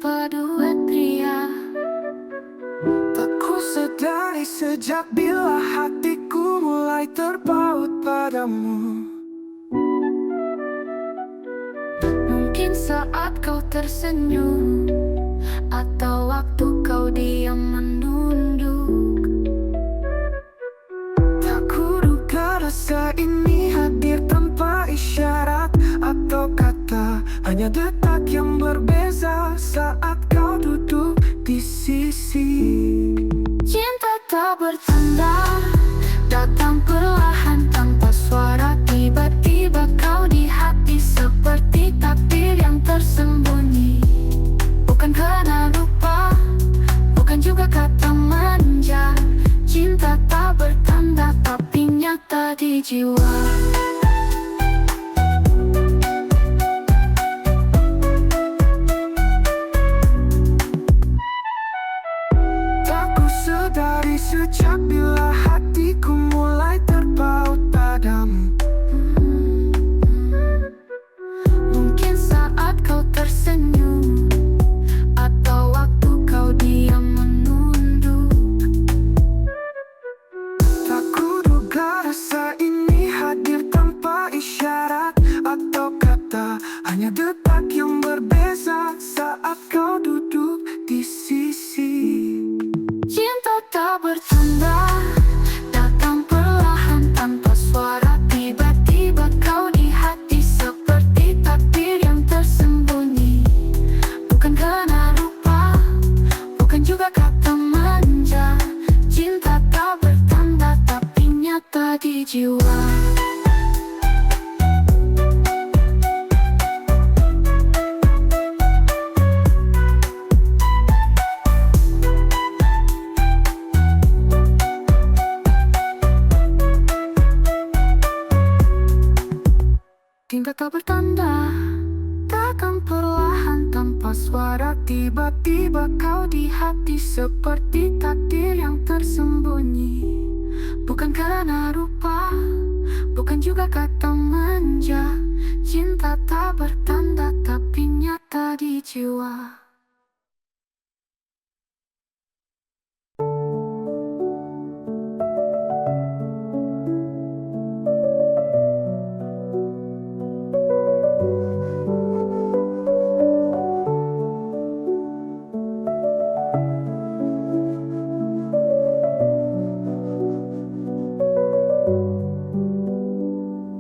tanpa duet pria. Tak ku sadari sejak bila hatiku mulai terpaut padamu. Mungkin saat kau tersenyum, atau waktu kau diam menunduk. Tak kuduga rasa ini hadir tanpa isyarat atau kata. Hanya detak yang berbeza saat kau duduk di sisi. Cinta tak bertanda, datang perlahan tanpa suara. Tiba-tiba kau di hati seperti takdir yang tersembunyi. Bukan karena rupa, bukan juga kata manja. Cinta tak bertanda tapi nyata di jiwa. Tak ku sadari sejak bila hatiku mulai terpaut padamu. Mungkin saat kau tersenyum, atau waktu kau diam menunduk. Tak kuduga rasa ini hadir tanpa isyarat atau kata. Hanya detak yang berbeza saat kau duduk di sisi. Cinta tak bertanda, datang perlahan tanpa suara. Tiba-tiba kau di hati seperti takdir yang tersembunyi. Bukan karena rupa, bukan juga kata manja. Cinta tak bertanda tapi nyata di jiwa. Cinta tak bertanda, takkan perlahan tanpa suara. Tiba-tiba kau di hati seperti takdir yang tersembunyi. Bukan karena rupa, bukan juga kata manja. Cinta tak bertanda tapi nyata di jiwa.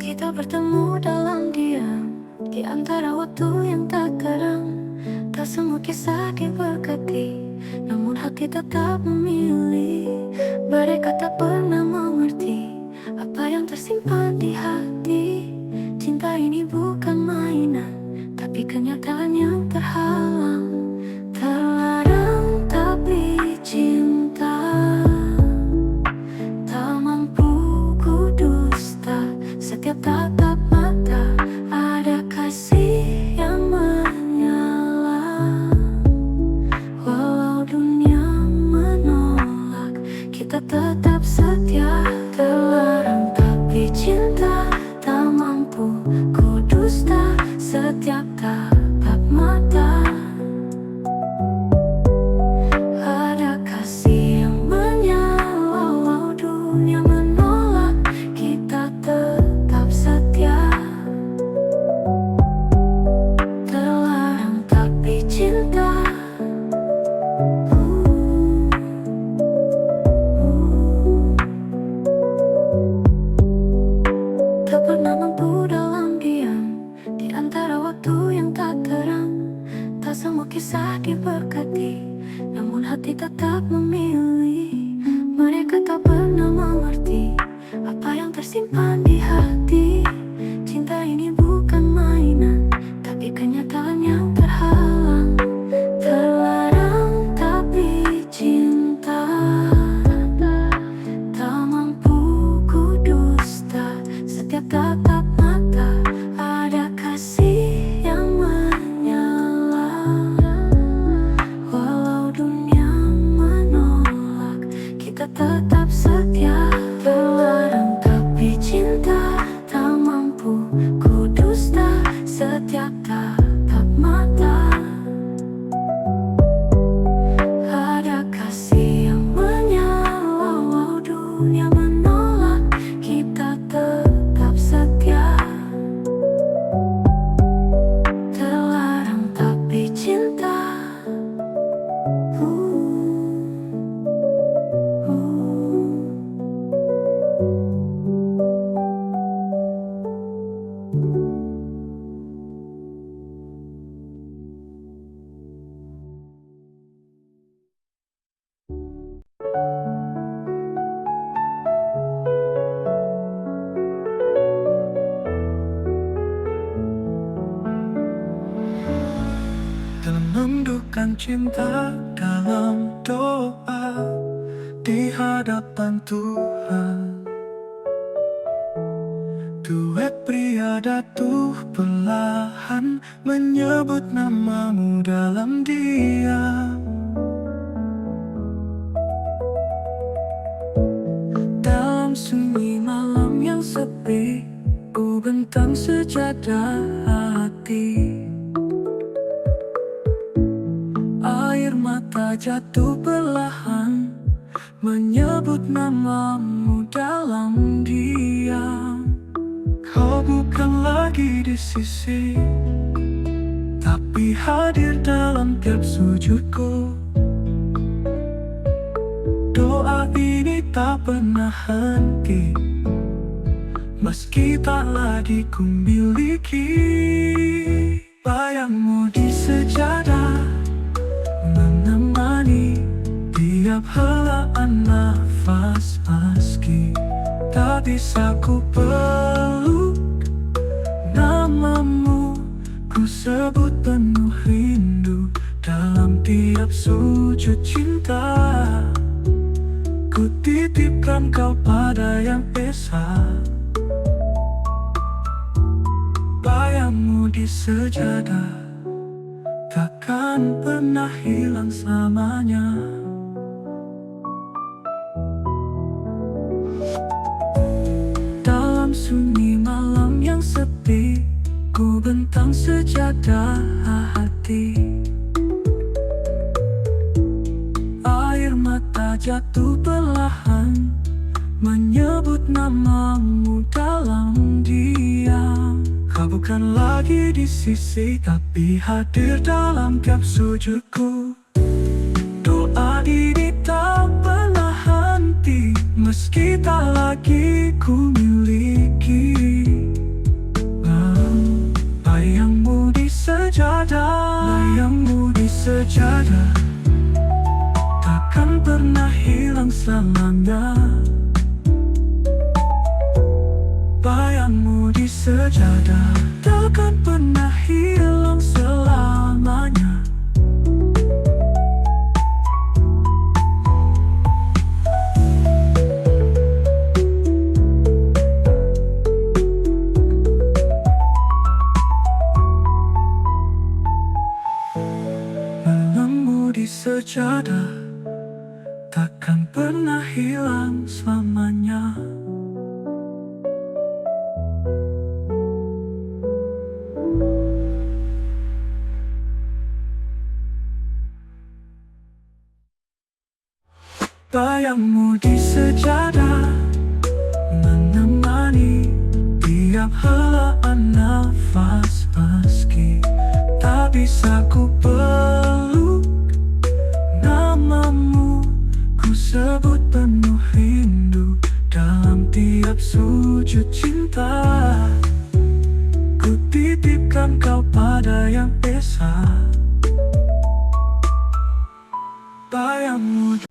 Kita bertemu dalam diam, di antara waktu yang tak karam. Tak semua kisah diberkati, namun hati tetap memilih. Mereka tak pernah mengerti apa yang tersimpan di hati. Cinta ini bukan mainan, tapi kenyataan yang terhalang. Terlarang tapi cinta, tak mampu ku dusta. Setiap tatap mata ada kasih yang menyala. Walau dunia menolak, kita tetap setia. Terlarang tapi cinta, tak mampu ku dusta. Setiap tatap mata ada kasih yang menyala. Walau dunia menolak, kita tetap setia. Terlarang tapi cinta. Tak pernah mampu dalam diam, di antara waktu yang tak terang. Tak semua kisah diberkati, namun hati tetap memilih. Mereka tak pernah mengerti apa yang tersimpan di hati. Cinta ini bukan mainan, tapi kenyataan yang terhalang. Terlarang tapi cinta, tak mampu ku dusta. Setiap tatap mata ada kasih yang menyala. Walau dunia menolak, kita tetap setia. Terlarang tapi cinta, tak Tundukkan cinta dalam doa di hadapan Tuhan. Duet pria datuh perlahan menyebut namamu dalam diam. Dalam sunyi malam yang sepi, ku bentang sejadah hati. Air mata jatuh perlahan menyebut namamu dalam diam. Kau bukan lagi di sisi, tapi hadir dalam tiap sujudku. Doa ini tak pernah henti, meski tak lagi ku miliki. Bayangmu di sejadah menemani tiap helaan nafas meski tak bisa ku peluk namamu, ku sebut penuh rindu dalam tiap sujud cinta. Ku titipkan kau pada yang esa, bayangmu di sejadah takkan pernah hilang selamanya. Dalam sunyi malam yang sepi, ku bentang sejadah hati. Air mata jatuh perlahan menyebut namamu dalam diam. Kau bukan lagi di sisi, tapi hadir dalam tiap sujudku. Doa ini tak pernah henti, meski tak lagi ku miliki. Bayangmu di sejadah, bayangmu di sejadah takkan pernah hilang selamanya. Bayangmu di sejadah takkan pernah hilang selamanya. Malammu di sejadah takkan pernah hilang selamanya. Bayangmu di sejadah menemani tiap helaan nafas meski tak bisa ku peluk namamu, ku sebut penuh rindu dalam tiap sujud cinta. Ku titipkan kau pada yang esa, bayangmu.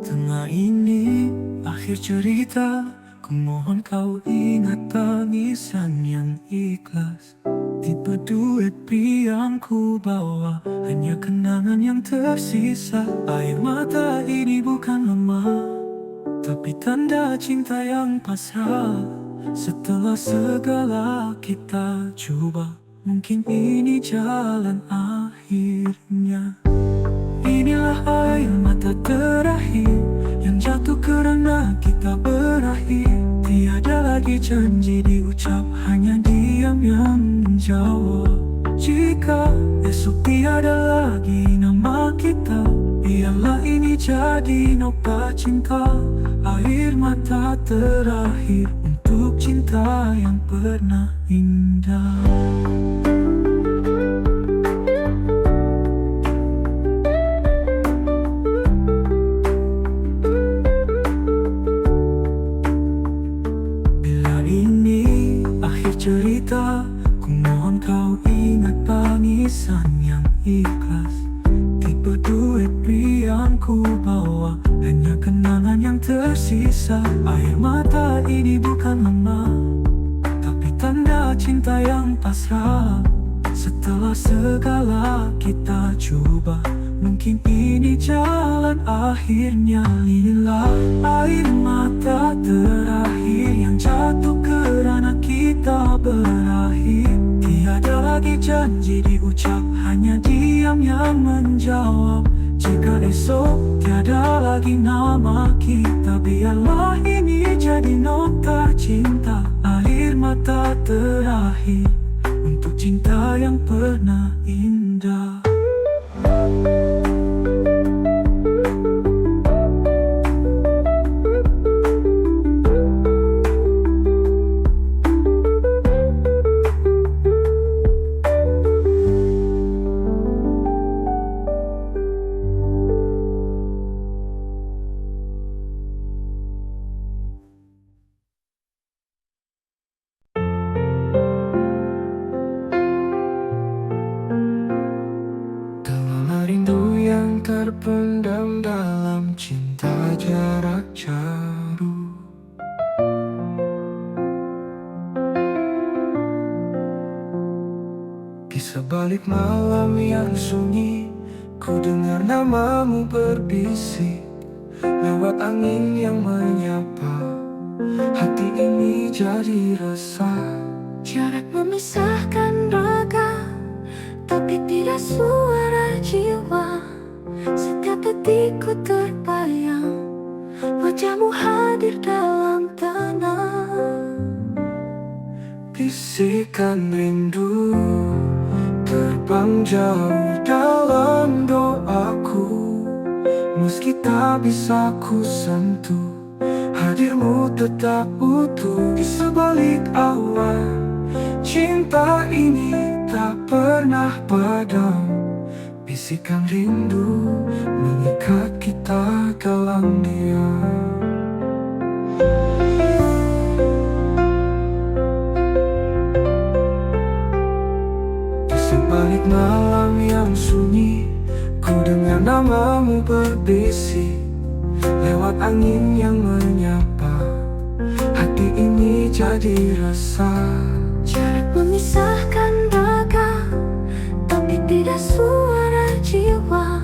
Tengah ini akhir cerita, ku mohon kau ingat tangisan yang ikhlas. Tipe duet yang ku bawa hanya kenangan yang tersisa. Air mata ini bukan lemah, tapi tanda cinta yang pasrah. Setelah segala kita coba, mungkin ini jalan akhirnya. Inilah air mata terakhir yang jatuh karena kita berakhir. Tiada lagi janji diucap, hanya diam yang menjawab. Jika esok tiada lagi nama kita, biarlah ini jadi nobat cinta. Air mata terakhir untuk cinta yang pernah indah. Cerita, ku mohon kau ingat tangisan yang ikhlas. Tipe duet yang ku bawa tersisa. Air mata ini bukan lemah, tapi tanda cinta yang pasrah. Setelah segala kita coba, mungkin ini jalan akhirnya. Inilah air mata terakhir yang jatuh kerana kita berakhir. Tiada lagi janji diucap, hanya diam yang menjawab. Jika esok tiada lagi nama kita, biarlah ini jadi nota cinta. Air mata terakhir untuk cinta yang pernah indah. Rindu yang terpendam dalam cinta jarak jauh. Di sebalik malam yang sunyi, ku dengar namamu berbisik. Lewat angin yang menyapa, hati ini jadi resah. Jarak memisahkan raga, tapi tidak suara jiwa. Setiap detik ku terbayang, wajahmu hadir dalam tenang. Bisikan rindu terbang jauh dalam doaku. Meski tak bisa ku sentuh, hadirmu tetap utuh. Di sebalik awan, cinta ini tak pernah padam. Bisikan rindu mengikat kita dalam diam. Di sebalik malam yang sunyi, ku dengar namamu berbisik. Lewat angin yang menyapa, hati ini jadi resah. Jarak memisahkan raga, tapi tidak suara jiwa.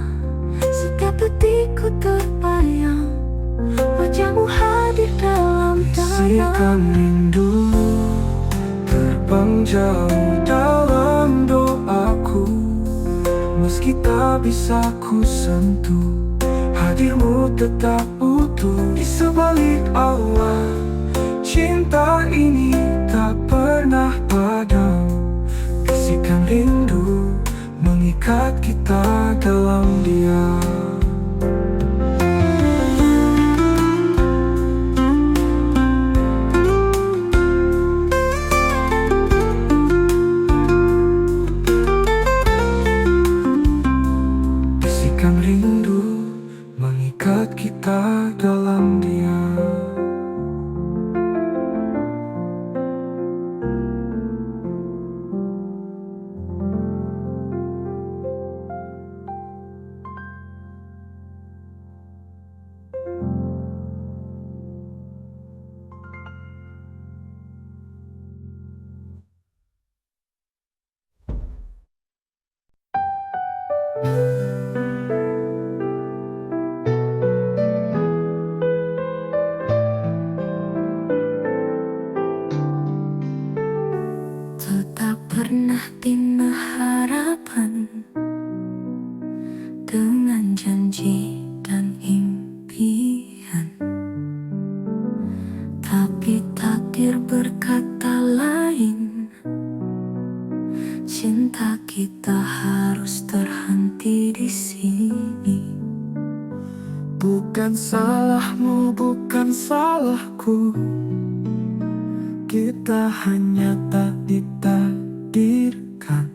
Setiap detik ku terbayang, wajahmu hadir dalam Bisikan tenang. rindu terbang jauh dalam doaku. Meski tak bisa ku sentuh, hadirmu tetap utuh. Di sebalik awan, cinta ini tak pernah padam. Bisikan rindu mengikat kita dalam diam. Bisikan rindu mengikat kita dalam diam. Tak pernah bina harapan dengan janji dan impian, tapi takdir berkata lain. Cinta kita harus terhenti di sini. Bukan salahmu, bukan salahku. Kita hanya tak ditakdirkan.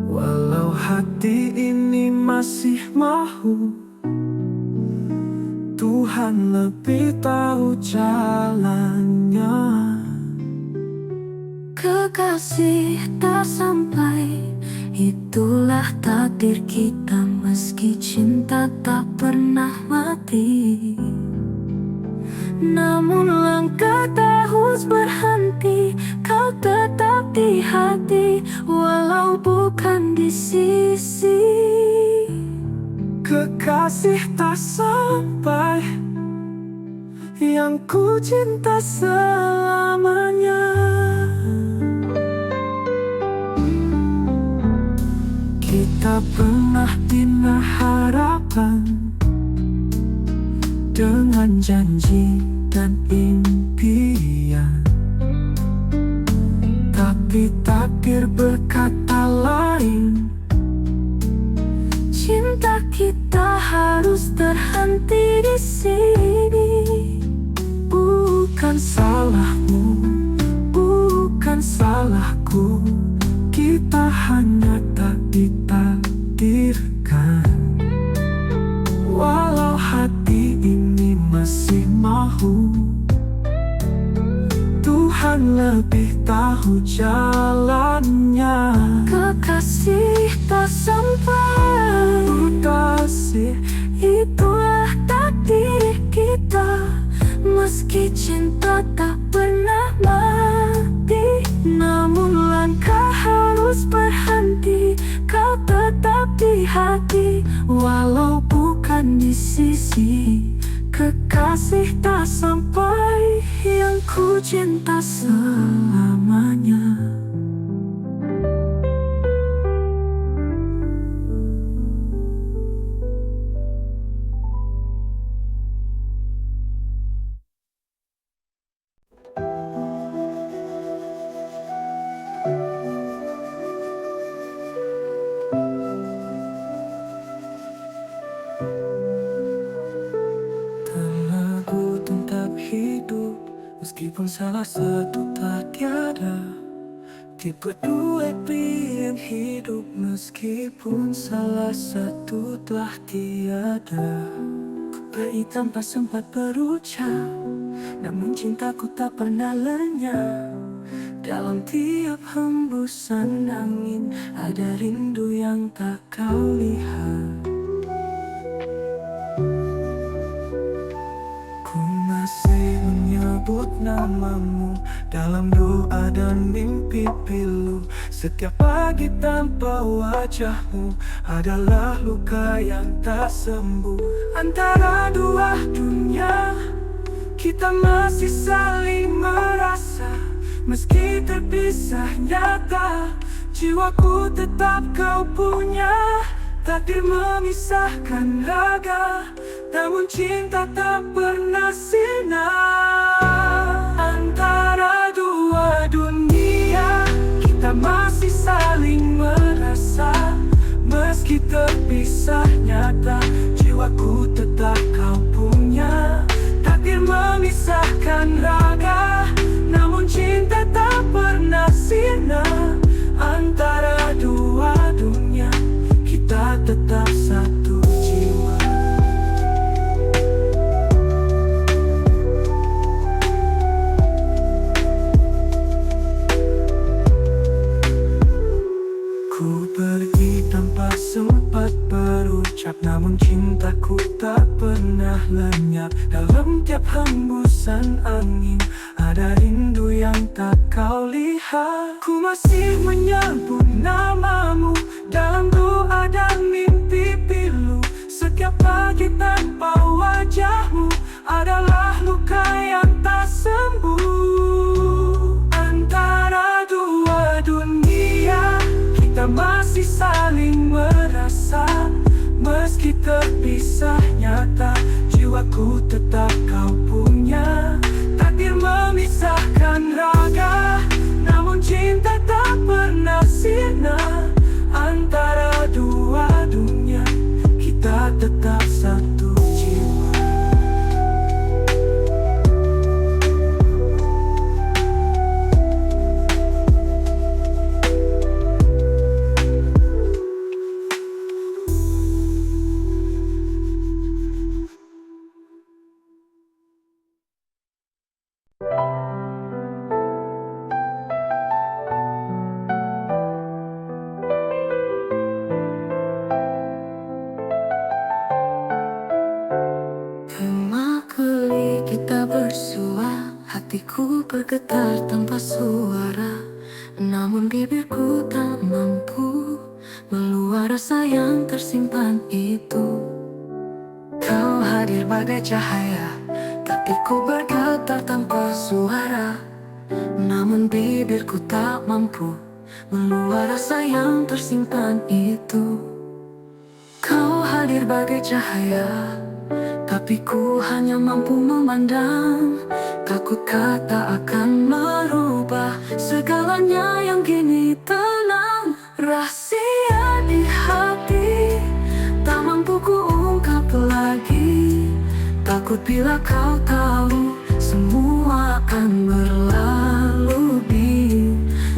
Walau hati ini masih mahu, Tuhan lebih tahu jalannya. Kekasih tak sampai, itulah takdir kita. Meski cinta tak pernah mati, Namun langkah tak harus berhenti, kau tetap di hati, walau bukan di sisi. Kekasih tak sampai, yang ku cinta selamanya. Kita pernah bina harapan dengan janji dan impian, tapi takdir berkata lain. Cinta kita harus terhenti di sini. Bukan salahmu, bukan salahku, kita hanya tak ditakdirkan. Walau hati ini masih mahu, Tuhan lebih tahu jalannya. Kekasih tak sampai, Kasih itulah takdir kita. Meski cinta tak pernah mati, namun langkah harus berhenti, kau tetap di hati, walau bukan di sisi. Kekasih tak sampai, yang ku cinta selamanya. Hidup, meskipun salah satu tak tiada, berdua pilihan hidup, meskipun salah satu telah tiada. Bayi tanpa sempat berucap, namun cintaku tak pernah lenyap. Dalam tiap hembusan angin, ada rindu yang tak kau lihat. Masih menyebut namamu dalam doa dan mimpi pilu. Setiap pagi tanpa wajahmu adalah luka yang tak sembuh. Antara dua dunia, kita masih saling merasa. Meski terpisah nyata, jiwaku tetap kau punya. Takdir memisahkan raga, namun cinta tak pernah sirna. Antara dua dunia, kita masih saling merasa. Meski terpisah nyata, jiwaku tetap kau punya. Takdir memisahkan raga, namun cinta tak pernah sirna. Antara dua dunia, kita tetap satu jiwa. Ku pergi tanpa sempat berucap, namun cintaku tak pernah lenyap. Dalam tiap hembusan angin, ada rindu yang tak kau lihat. Ku masih menyebut namamu dalam doa dan mimpi pilu. Setiap pagi tanpa wajahmu adalah luka yang tak sembuh. Antara dua dunia, kita masih saling merasa. Meski terpisah nyata, jiwaku tetap kau punya. Takdir memisahkan raga, namun cinta tak pernah sirna. Antara dua dunia, kita tetap satu jiwa. Hatiku bergetar tanpa suara, namun bibirku tak mampu meluap rasa yang tersimpan itu. Kau hadir bagai cahaya, tapi ku bergetar tanpa suara, namun bibirku tak mampu meluap rasa yang tersimpan itu. Kau hadir bagai cahaya, tapi ku hanya mampu memandang. Takut kata akan merubah segalanya yang kini tenang. Rahasia di hati tak mampu ku ungkap lagi. Takut bila kau tahu semua akan berlalu.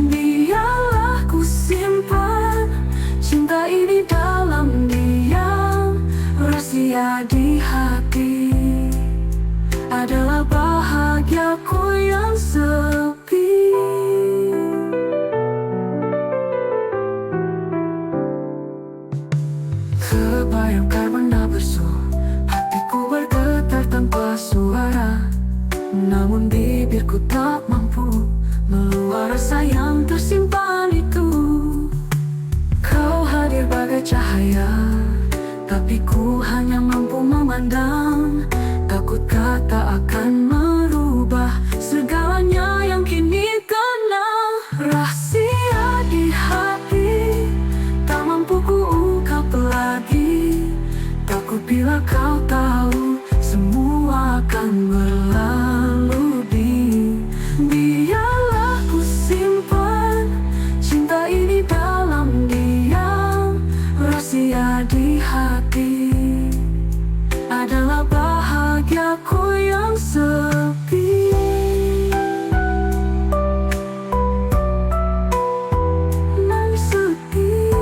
Biarlah ku simpan cinta ini dalam diam. Rahasia di hati adalah bahagiaku yang sepi. Kebayangkan benda bersu, hatiku bergetar tanpa suara, namun bibirku tak mampu meluap rasa yang tersimpan itu. Kau hadir bagai cahaya, tapi ku hanya mampu memandang. Takut kata akan merubah segalanya yang kini tenang. Rahasia di hati tak mampu ku ungkap lagi. Takut bila kau tahu semua akan berlalu. Biarlah ku simpan cinta ini dalam diam. Rahasia di hati adalah bahagiaku yang sepi. Nangis sedih.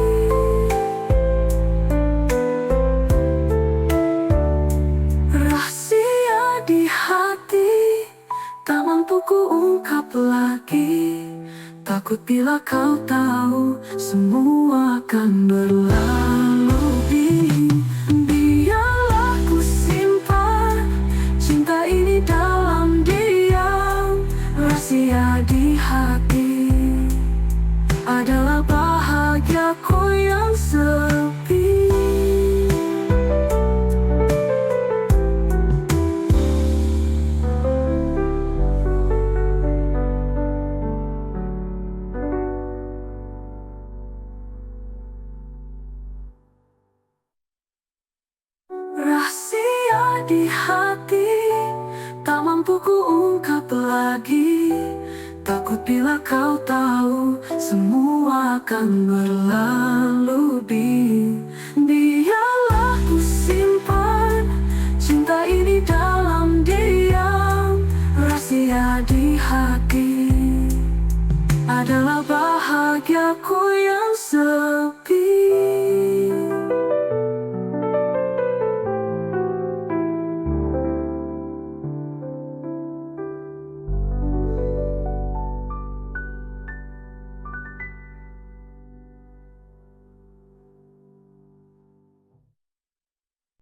Rahasia di hati tak mampu ku ungkap lagi. Takut bila kau tahu semua akan berlalu. Biarlah ku simpan cinta ini dalam diam. Rahasia di hati adalah bahagiaku yang sepi. Rahasia di hati tak mampu ku ungkap lagi. Takut bila kau tahu semua akan berlalu. Biarlah ku simpan cinta ini dalam diam. Rahasia di hati adalah bahagiaku yang sepi.